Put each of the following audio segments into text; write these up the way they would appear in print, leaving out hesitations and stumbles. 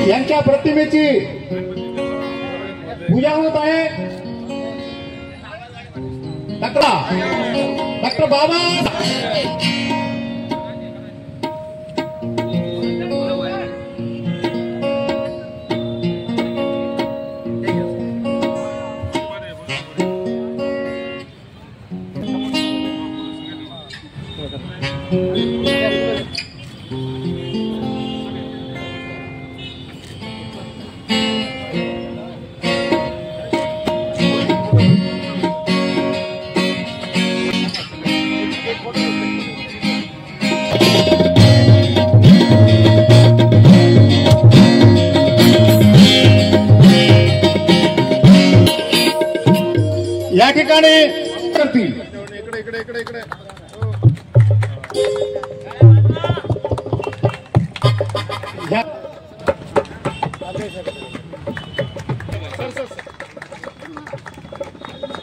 यांच्या प्रतिमेची पूजा होत आहे। डॉक्टर बाबा या ठिकाणी करतील। इकडे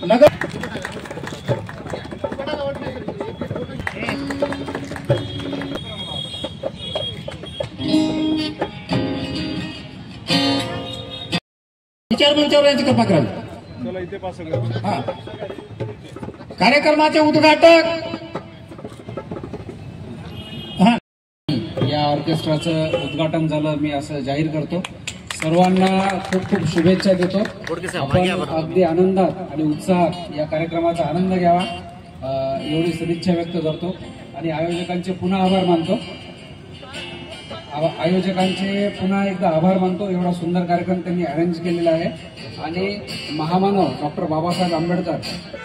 नगर विचार मंचावर यांची कृपा करावी। कार्यक्रमाचे उद्घाटक या ऑर्केस्ट्राचं उद्घाटन झालं मी असं जाहीर करतो। सर्वांना खूप खूप शुभेच्छा देतो। आपण अगदी आनंदात आणि उत्साहात या कार्यक्रमाचा आनंद घ्यावा एवढी सदिच्छा व्यक्त करतो आणि आयोजकांचे पुन्हा आभार मानतो। आयोजकांचे पुन्हा एकदा आभार मानतो। एवढा सुंदर कार्यक्रम त्यांनी अरेंज केलेला आहे आणि महामानव डॉक्टर बाबासाहेब आंबेडकर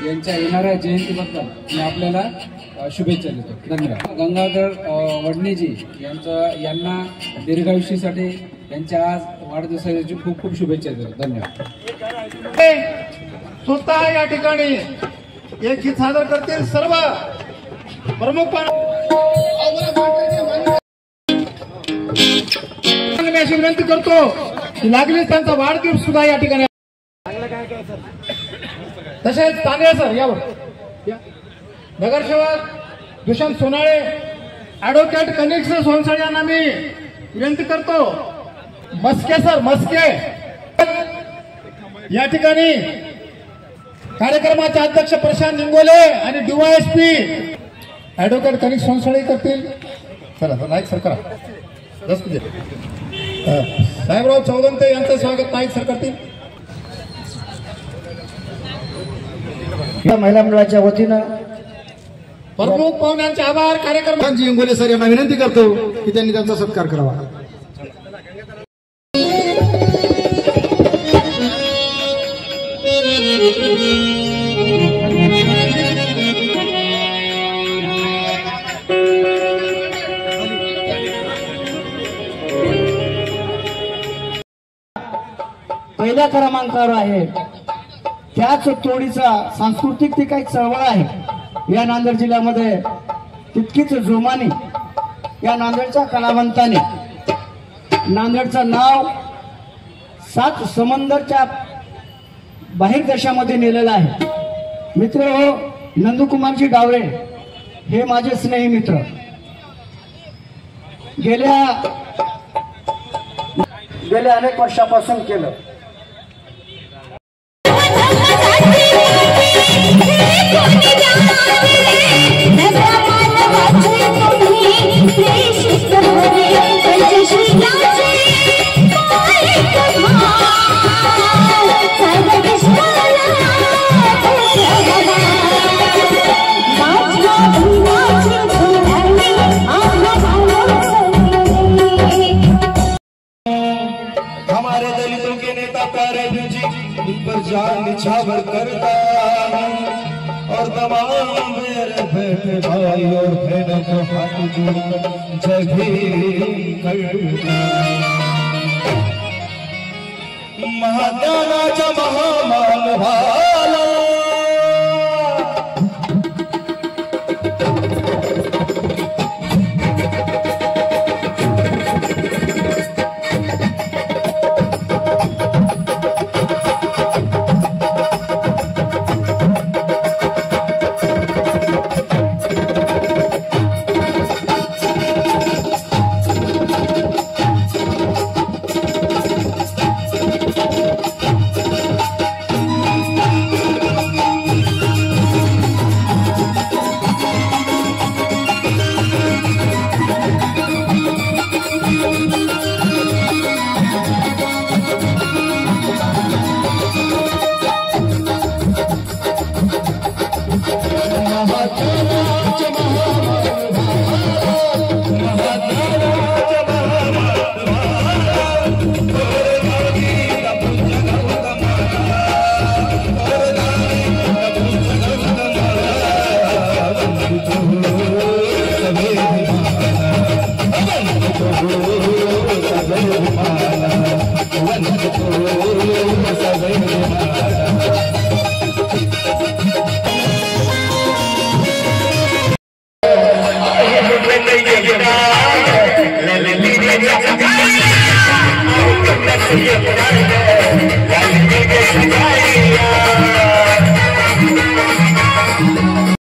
यांच्या येणाऱ्या जयंतीबद्दल मी आपल्याला शुभेच्छा देतो। धन्यवाद। गंगाधर वडनेजी यांना दीर्घायुष्यासाठी त्यांच्या आज वाढदिवसाची खूप खूप शुभेच्छा देतो। धन्यवाद। स्वतः या ठिकाणी एक गीत सादर करतील सर्व प्रमुख मी अशी विनंती करतो की लागलीच त्यांचा वाढदिवस सुद्धा या ठिकाणी तसेच तांदळे सर यावर नगरसेवक दुष्यंत सोनाळे ऍडव्होकेट कनिक्स सोनसळे यांना मी विनंती करतो। मस्के सर मस्के या ठिकाणी कार्यक्रमाचे अध्यक्ष प्रशांत निंगोले आणि डीवायएसपी ऍडव्होकेट कनिक्स सोनसळे करतील। चला नाईक सर करा साहेबराव चौदंते यांचं स्वागत नाईक सर करतील। महिला मंडळाच्या वतीनं प्रमुख पाहुण्यांचे आभार। कार्यक्रम इंगोले सर यांना विनंती करतो की त्यांनी त्यांचा सत्कार करावा। पहिल्या क्रमांकावर आहे त्याच तोडीचा सांस्कृतिक ती काही चळवळ आहे या नांदेड जिल्ह्यामध्ये तितकीच जोमाने या नांदेडच्या कलावंताने नांदेडचं नाव 7 समंदरच्या बाहेर देशामध्ये नेलेलं आहे। मित्र हो नंदकुमारजी डावरे हे माझे स्नेही मित्र गेल्या अनेक वर्षापासून केलं। हमारे दलितों के नेता प्यारे जी उन पर जान निछावर करता और तमाम मेरे बेटे भाई और बहनों को हाथ जोड़कर जय भीम करता। महात्मा महामानव